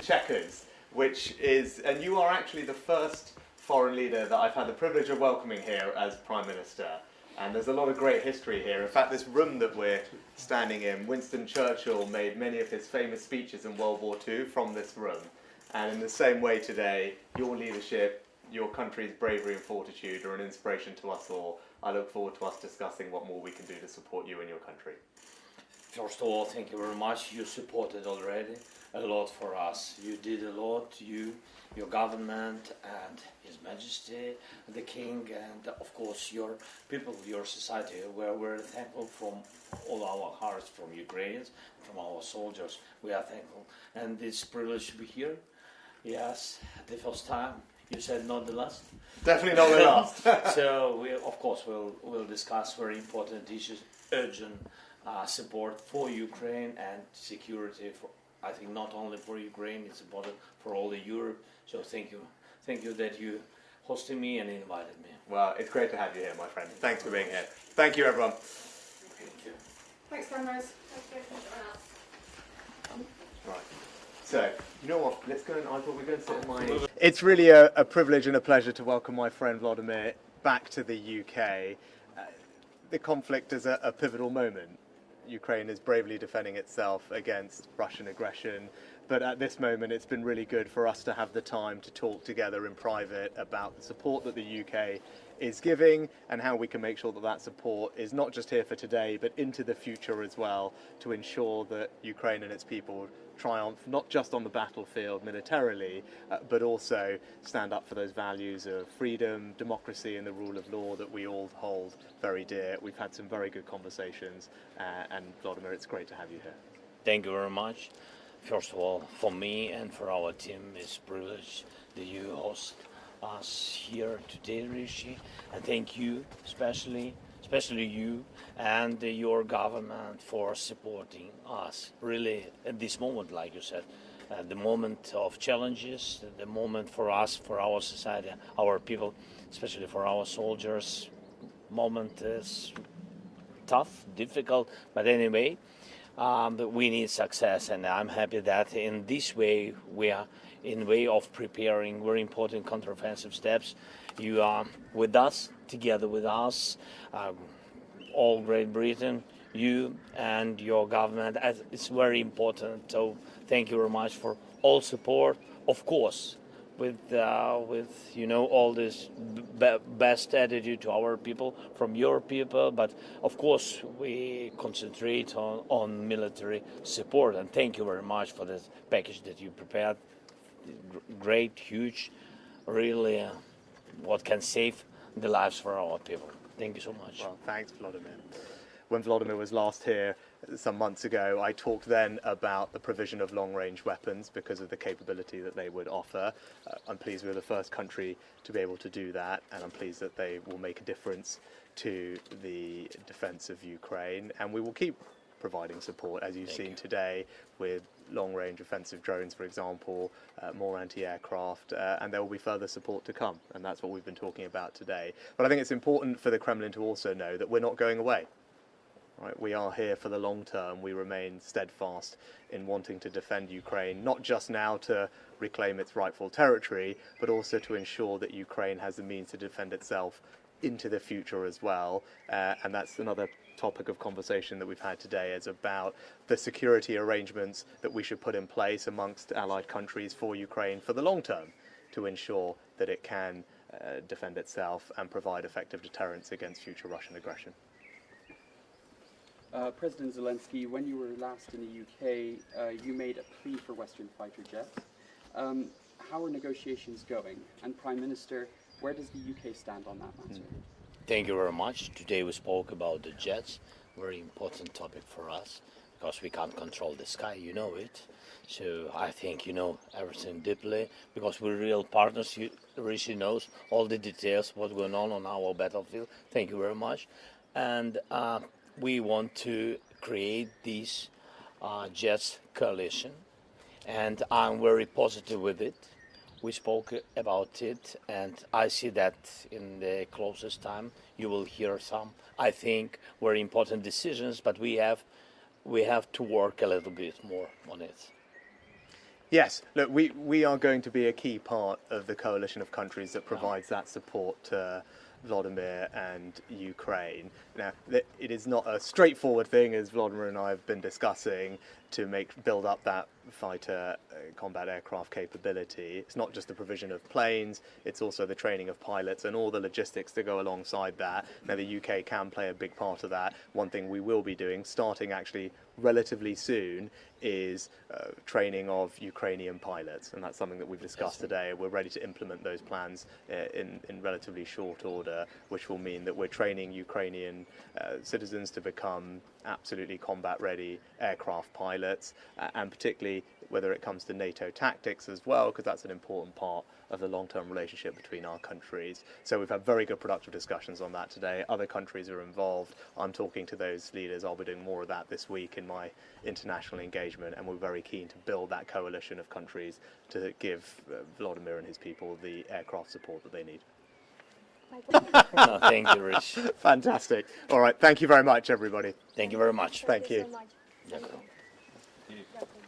checkers, and you are actually the first foreign leader that I've had the privilege of welcoming here as Prime Minister. And there's a lot of great history here. In fact, this room that we're standing in, Winston Churchill made many of his famous speeches in World War II from this room. And in the same way today, your leadership, your country's bravery and fortitude are an inspiration to us all. I look forward to us discussing what more we can do to support you and your country. First of all, thank you very much. You supported already a lot for us. You did a lot, your government and His Majesty, the King, and of course your people, your society. We're very thankful from all our hearts, from Ukrainians, from our soldiers. We are thankful. And it's a privilege to be here. Yes, the first time. You said not the last? Definitely not the last. So we, of course, we'll discuss very important issues, urgent support for Ukraine and security. For, I think not only for Ukraine, it's important for all of Europe. So thank you that you hosted me and invited me. Well, it's great to have you here, my friend. Thanks for being here. Thank you, everyone. Thank you. Thanks, cameras. Right. So, you know what? Let's go and I thought we're going to sit in my... It's really a privilege and a pleasure to welcome my friend Volodymyr back to the UK. The conflict is a pivotal moment. Ukraine is bravely defending itself against Russian aggression, but at this moment it's been really good for us to have the time to talk together in private about the support that the UK is giving and how we can make sure that that support is not just here for today but into the future as well, to ensure that Ukraine and its people triumph not just on the battlefield militarily but also stand up for those values of freedom, democracy and the rule of law that we all hold very dear. We've had some very good conversations and Volodymyr, it's great to have you here. Thank you very much. First of all, for me and for our team, it's a privilege that you host us here today, Rishi, and thank you, especially you and your government for supporting us. Really, at this moment, like you said, the moment of challenges, the moment for us, for our society, our people, especially for our soldiers, moment is tough, difficult, but anyway, we need success, and I'm happy that in this way we are in way of preparing very important counteroffensive steps. You are with us, together with us, all Great Britain, you and your government. It's very important. So thank you very much for all support. Of course, with you know all this best attitude to our people from your people, but of course we concentrate on military support. And thank you very much for this package that you prepared. Great, huge, really what can save the lives for our people. Thank you so much. Well, thanks, Volodymyr. When Volodymyr was last here some months ago, I talked then about the provision of long-range weapons because of the capability that they would offer. I'm pleased we're the first country to be able to do that, and I'm pleased that they will make a difference to the defence of Ukraine, and we will keep providing support, as you've seen today, with long-range offensive drones, for example, more anti-aircraft, and there will be further support to come, and that's what we've been talking about today. But I think it's important for the Kremlin to also know that we're not going away. Right? We are here for the long term. We remain steadfast in wanting to defend Ukraine, not just now to reclaim its rightful territory, but also to ensure that Ukraine has the means to defend itself into the future as well. And that's another topic of conversation that we've had today, is about the security arrangements that we should put in place amongst allied countries for Ukraine for the long term to ensure that it can defend itself and provide effective deterrence against future Russian aggression. President Zelensky, when you were last in the UK, you made a plea for Western fighter jets. How are negotiations going? And Prime Minister, where does the UK stand on that matter? Thank you very much. Today we spoke about the jets, very important topic for us, because we can't control the sky, you know it. So I think you know everything deeply, because we're real partners. Rishi knows all the details, what's going on our battlefield. Thank you very much. And we want to create this jets coalition, and I'm very positive with it. We spoke about it, and I see that in the closest time you will hear some, I think, very important decisions, but we have to work a little bit more on it. Yes, look, we are going to be a key part of the coalition of countries that provides that support to Volodymyr and Ukraine. Now, it is not a straightforward thing, as Volodymyr and I have been discussing, to build up that fighter combat aircraft capability. It's not just the provision of planes, it's also the training of pilots and all the logistics that go alongside that. Now, the UK can play a big part of that. One thing we will be doing, starting actually relatively soon, is training of Ukrainian pilots, and that's something that we've discussed today. We're ready to implement those plans in relatively short order, which will mean that we're training Ukrainian citizens to become absolutely combat-ready aircraft pilots, and particularly whether it comes to NATO tactics as well, because that's an important part of the long-term relationship between our countries. So we've had very good productive discussions on that today. Other countries are involved. I'm talking to those leaders. I'll be doing more of that this week in my international engagement, and we're very keen to build that coalition of countries to give Volodymyr and his people the aircraft support that they need. No, thank you, Rich. Fantastic. All right, thank you very much, everybody. Thank you very much. Thank you. So much. Дякую. Дякую.